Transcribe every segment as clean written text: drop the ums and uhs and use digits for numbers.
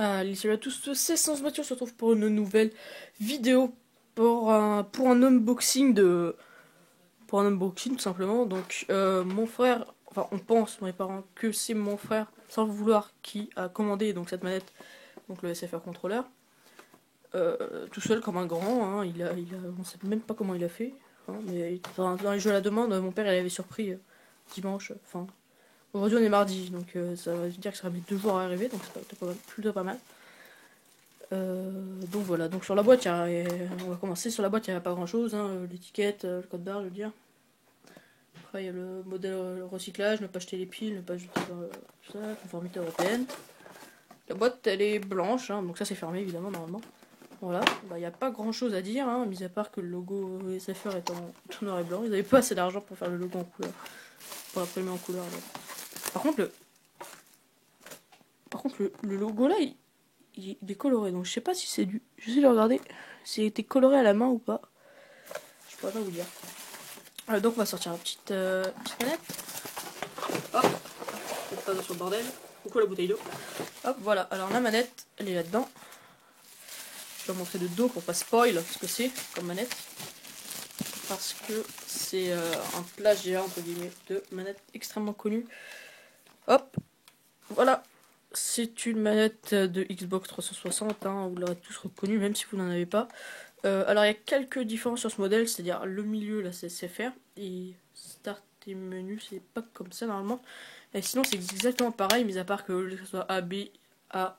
Allez, salut à tous, c'est Sans Mathieu, on se retrouve pour une nouvelle vidéo pour un unboxing tout simplement. Donc mon frère, enfin on pense, mes parents, que c'est mon frère, sans le vouloir, qui a commandé donc cette manette, donc le SFR controller, tout seul comme un grand, hein, on sait même pas comment il a fait, hein, mais dans les jeux à la demande, mon père il avait surpris dimanche, enfin aujourd'hui on est mardi, donc ça veut dire que ça va mettre 2 jours à arriver, donc c'est plutôt pas mal. Donc voilà, donc sur la boîte, on va commencer sur la boîte, il n'y a pas grand chose, hein, l'étiquette, le code barre, je veux dire. Après il y a le modèle recyclage, ne pas jeter les piles, ne pas jeter tout ça, conformité européenne. La boîte elle est blanche, hein, donc ça c'est fermé évidemment normalement. Voilà, il n'y a pas grand chose à dire, hein, mis à part que le logo SFR est en noir et blanc, ils n'avaient pas assez d'argent pour faire le logo en couleur, pour l'imprimer en couleur. Là. Par contre le logo là, il est coloré, donc je sais pas si c'est du... J'essaie de regarder si il était coloré à la main ou pas. Je pourrais pas vous dire. Donc on va sortir la petite manette. Hop, faites pas sur le bordel. Coucou la bouteille d'eau. Hop, voilà. Alors la manette, elle est là-dedans. Je vais vous montrer de dos pour pas spoil ce que c'est comme manette. Parce que c'est un plagiat entre guillemets de manette extrêmement connue. Hop, voilà. C'est une manette de Xbox 360, hein, vous l'aurez tous reconnu, même si vous n'en avez pas. Alors il y a quelques différences sur ce modèle, c'est-à-dire le milieu, là c'est SFR, et Start et menu, c'est pas comme ça normalement. Et sinon c'est exactement pareil, mis à part que ce soit A, B, A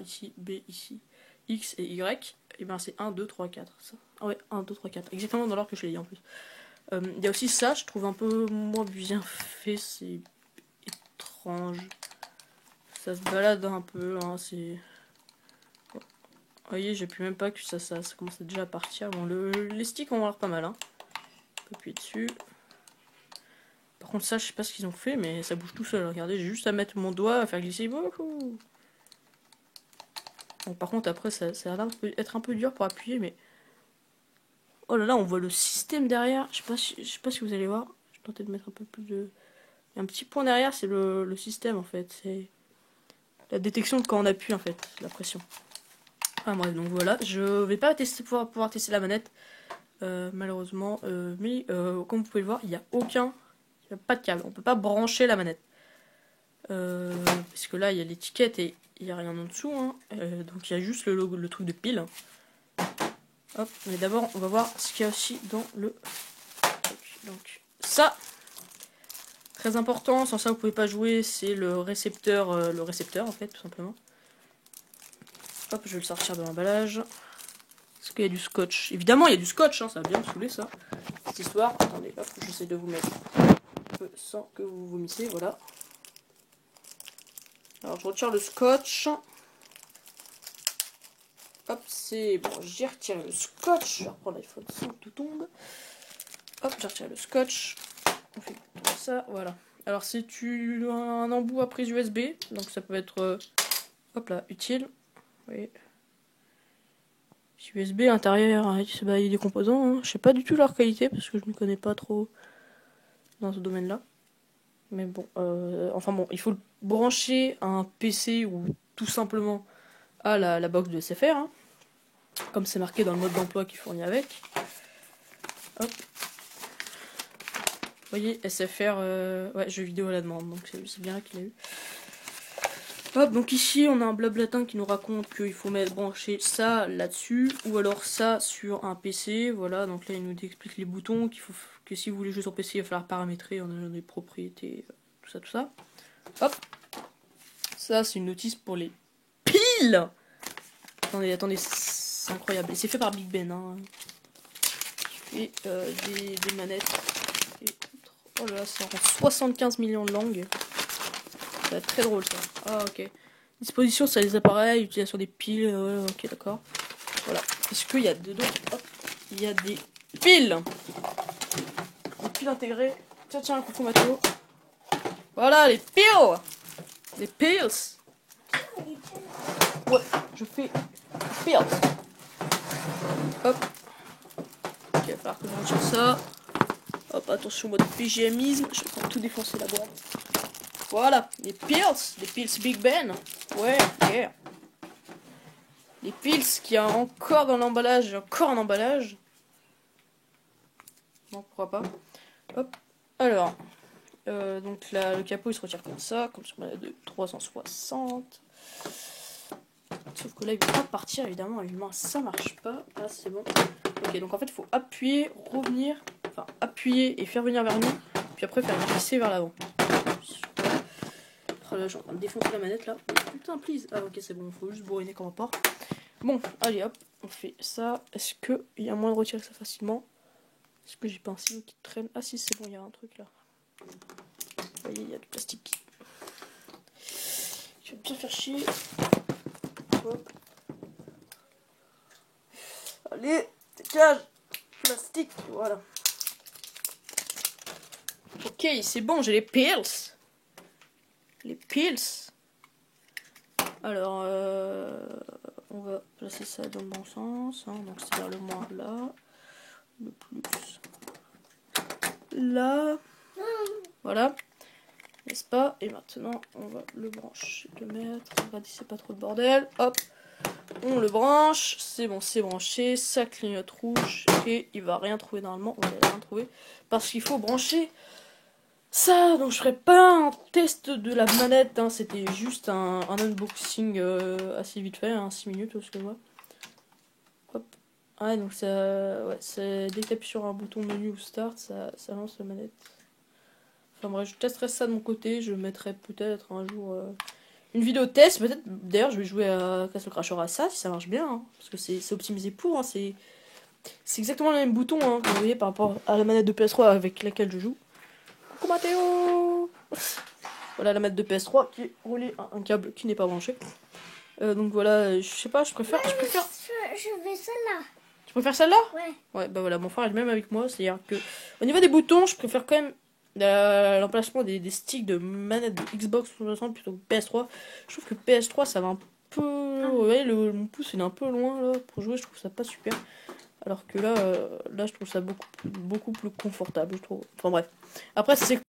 ici, B ici, X et Y, et ben c'est 1, 2, 3, 4. Ça. Ah ouais, 1, 2, 3, 4, exactement dans l'ordre que je l'ai dit en plus. Il y a aussi ça, je trouve un peu moins bien fait, c'est étrange. Ça se balade un peu, hein, c'est... Vous voyez, j'ai pu même pas que ça commence déjà à partir. Bon, les sticks ont l'air pas mal, hein. On peut appuyer dessus. Par contre, ça, je sais pas ce qu'ils ont fait, mais ça bouge tout seul. Regardez, j'ai juste à mettre mon doigt, à faire glisser. Bon, par contre, après, ça a l'air d'être un peu dur pour appuyer, mais... Oh là là, on voit le système derrière. Je sais pas si vous allez voir. Je vais tenter de mettre un peu plus de... Il y a un petit point derrière, c'est le système, en fait. C'est la détection de quand on appuie, en fait, la pression. Ah bref, donc voilà, je vais pas pouvoir tester la manette, malheureusement, mais comme vous pouvez le voir, il n'y a pas de câble, on peut pas brancher la manette. Parce que là, il y a l'étiquette et il n'y a rien en dessous, hein, donc il y a juste le logo, le truc de pile. Hop, mais d'abord, on va voir ce qu'il y a aussi dans le truc. Donc ça, très important, sans ça vous pouvez pas jouer, c'est le récepteur en fait, tout simplement. Hop, je vais le sortir de l'emballage. Est-ce qu'il y a du scotch? Évidemment, il y a du scotch, hein, ça va bien me saouler ça. Cette histoire, attendez, hop, j'essaie de vous mettre un peu sans que vous vomissez, voilà. Alors, je retire le scotch. Hop, c'est bon, j'ai retiré le scotch. Je vais reprendre l'iPhone sans que tout tombe. Hop, j'ai retiré le scotch. On fait comme ça, voilà. Alors, c'est un embout à prise USB, donc ça peut être, hop là, utile. Vous voyez. USB à l'intérieur, il y a des composants, hein. Je sais pas du tout leur qualité parce que je ne connais pas trop dans ce domaine-là. Mais bon, enfin bon, il faut le brancher à un PC ou tout simplement à la box de SFR, hein, comme c'est marqué dans le mode d'emploi qui fournit avec. Hop. Vous voyez, SFR, ouais, jeux vidéo à la demande, donc c'est bien là qu'il a eu. Hop, donc ici on a un blablatin qui nous raconte qu'il faut brancher ça là-dessus, ou alors ça sur un PC, voilà, donc là il nous explique les boutons, que si vous voulez jouer sur PC, il va falloir paramétrer, on a des propriétés, tout ça. Hop, ça c'est une notice pour les piles. Attendez, c'est incroyable, et c'est fait par Big Ben, hein. Et des manettes, et... oh là là, c'est en 75 millions de langues. Ça va être très drôle ça. Ah ok. Disposition sur les appareils, utilisation des piles, ok d'accord. Voilà. Est-ce qu'il y a dedans? Hop, il y a des piles. Des piles intégrées. Tiens, coucou Mathieu. Voilà les piles. Les piles. Ouais, je fais piles. Hop. Ok, il va falloir que je retire ça. Hop, attention mode PGMisme. Je vais pas tout défoncer la boîte. Voilà, les pills Big Ben. Ouais, yeah. Les piles qu'il y a encore dans l'emballage. J'ai encore un emballage. Non, pourquoi pas. Hop. Alors. Donc là, le capot il se retire comme ça. Comme sur ma de 360. Sauf que là, il ne veut pas partir, évidemment. Évidemment, ça marche pas. Ah, c'est bon. Ok, donc en fait, il faut appuyer, revenir. Enfin, appuyer et faire venir vers nous. Puis après, faire glisser vers l'avant. Oh là, je suis en train de défoncer la manette là. Putain, please. Ah, ok, c'est bon. Il faut juste bourriner comme rapport. Bon, allez, hop. On fait ça. Est-ce qu'il y a moyen de retirer ça facilement? Est-ce que j'ai pas un stylo qui traîne? Ah, si, c'est bon, il y a un truc là. Vous voyez, il y a du plastique. Je vais bien faire chier. Hop. Allez, dégage. Plastique, voilà. Ok, c'est bon, j'ai les pills. Les pills. Alors, on va placer ça dans le bon sens. Hein, donc, c'est-à-dire le moins là. Le plus là. Voilà. N'est-ce pas? Et maintenant, on va le brancher, le mettre. Regardez, c'est pas trop de bordel. Hop. On le branche. C'est bon, c'est branché. Ça clignote rouge. Et il va rien trouver normalement. On va rien trouver. Parce qu'il faut brancher ça. Donc, je ferai pas un test de la manette. Hein. C'était juste un unboxing assez vite fait. Hein, 6 minutes, ce que je vois. Hop. Ah, donc ça. Ouais, dès que tu appuies sur un bouton menu ou start, ça lance la manette. Enfin bref, je testerai ça de mon côté. Je mettrai peut-être un jour une vidéo test. Peut-être, d'ailleurs, je vais jouer à Castle Crasher à ça, si ça marche bien. Hein, parce que c'est optimisé pour. Hein, c'est exactement le même bouton hein, que vous voyez par rapport à la manette de PS3 avec laquelle je joue. Coucou Mathéo. Voilà la manette de PS3 qui est reliée à un câble qui n'est pas branché. Donc voilà, je sais pas, je préfère. Je veux celle-là. Tu préfères celle-là? Ouais. Ouais, bah voilà, mon frère est le même avec moi. C'est-à-dire que au niveau des boutons, je préfère quand même l'emplacement des sticks de manette de Xbox 360 plutôt que PS3. Je trouve que PS3 ça va un peu. Vous voyez, mon pouce il est un peu loin là pour jouer, je trouve ça pas super. Alors que là, je trouve ça beaucoup plus confortable, je trouve. Enfin bref. Après, c'est